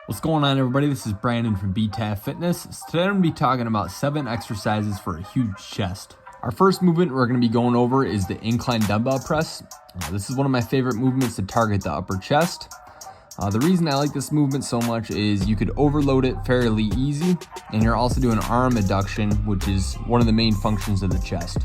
What's going on, everybody? This is Brandon from BTAF Fitness. Today I'm going to be talking about 7 exercises for a huge chest. Our first movement we're going to be going over is the incline dumbbell press. This is one of my favorite movements to target the upper chest. The reason I like this movement so much is you could overload it fairly easy, and you're also doing arm adduction, which is one of the main functions of the chest.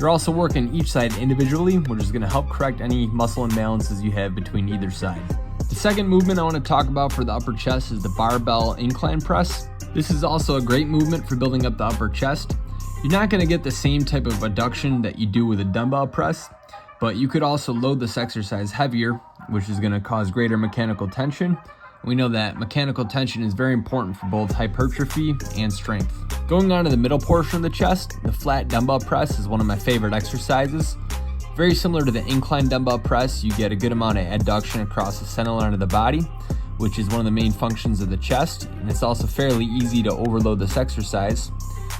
You're also working each side individually, which is going to help correct any muscle imbalances you have between either side. The second movement I want to talk about for the upper chest is the barbell incline press. This is also a great movement for building up the upper chest. You're not going to get the same type of adduction that you do with a dumbbell press, but you could also load this exercise heavier, which is going to cause greater mechanical tension. We know that mechanical tension is very important for both hypertrophy and strength. Going on to the middle portion of the chest, the flat dumbbell press is one of my favorite exercises. Very similar to the incline dumbbell press, you get a good amount of adduction across the center line of the body, which is one of the main functions of the chest, and it's also fairly easy to overload this exercise.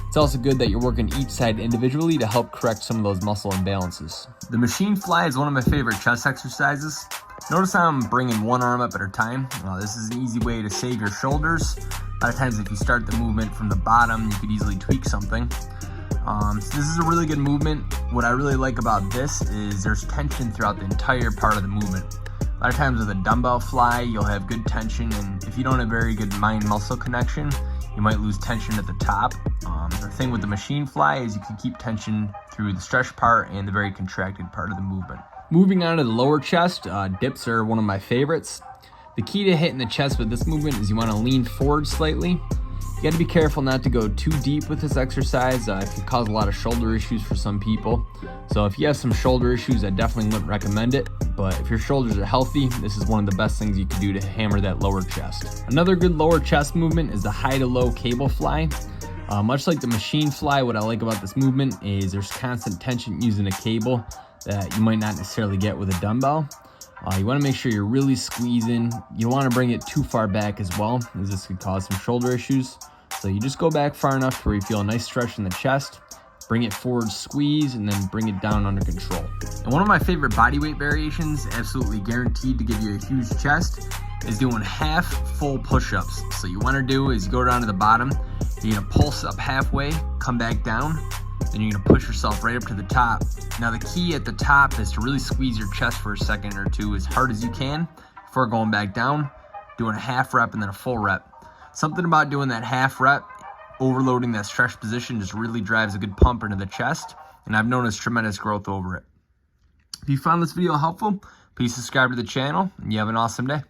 It's also good that you're working each side individually to help correct some of those muscle imbalances. The machine fly is one of my favorite chest exercises. Notice how I'm bringing one arm up at a time. This is an easy way to save your shoulders. A lot of times if you start the movement from the bottom, you could easily tweak something. So this is a really good movement. What I really like about this is there's tension throughout the entire part of the movement. A lot of times with a dumbbell fly, you'll have good tension, and if you don't have very good mind-muscle connection, you might lose tension at the top. The thing with the machine fly is you can keep tension through the stretch part and the very contracted part of the movement. Moving on to the lower chest, dips are one of my favorites. The key to hitting the chest with this movement is you want to lean forward slightly. You got to be careful not to go too deep with this exercise. It can cause a lot of shoulder issues for some people. So if you have some shoulder issues, I definitely wouldn't recommend it. But if your shoulders are healthy, this is one of the best things you can do to hammer that lower chest. Another good lower chest movement is the high to low cable fly. Much like the machine fly, what I like about this movement is there's constant tension using a cable that you might not necessarily get with a dumbbell. You want to make sure you're really squeezing. You don't want to bring it too far back as well, as this could cause some shoulder issues. So you just go back far enough to where you feel a nice stretch in the chest, bring it forward, squeeze, and then bring it down under control. And one of my favorite bodyweight variations, absolutely guaranteed to give you a huge chest, is doing half full push-ups. So you want to do is you go down to the bottom, you're going to pulse up halfway, come back down, then you're going to push yourself right up to the top. Now the key at the top is to really squeeze your chest for a second or two as hard as you can before going back down, doing a half rep and then a full rep. Something about doing that half rep, overloading that stretch position, just really drives a good pump into the chest, and I've noticed tremendous growth over it. If you found this video helpful, please subscribe to the channel, and you have an awesome day.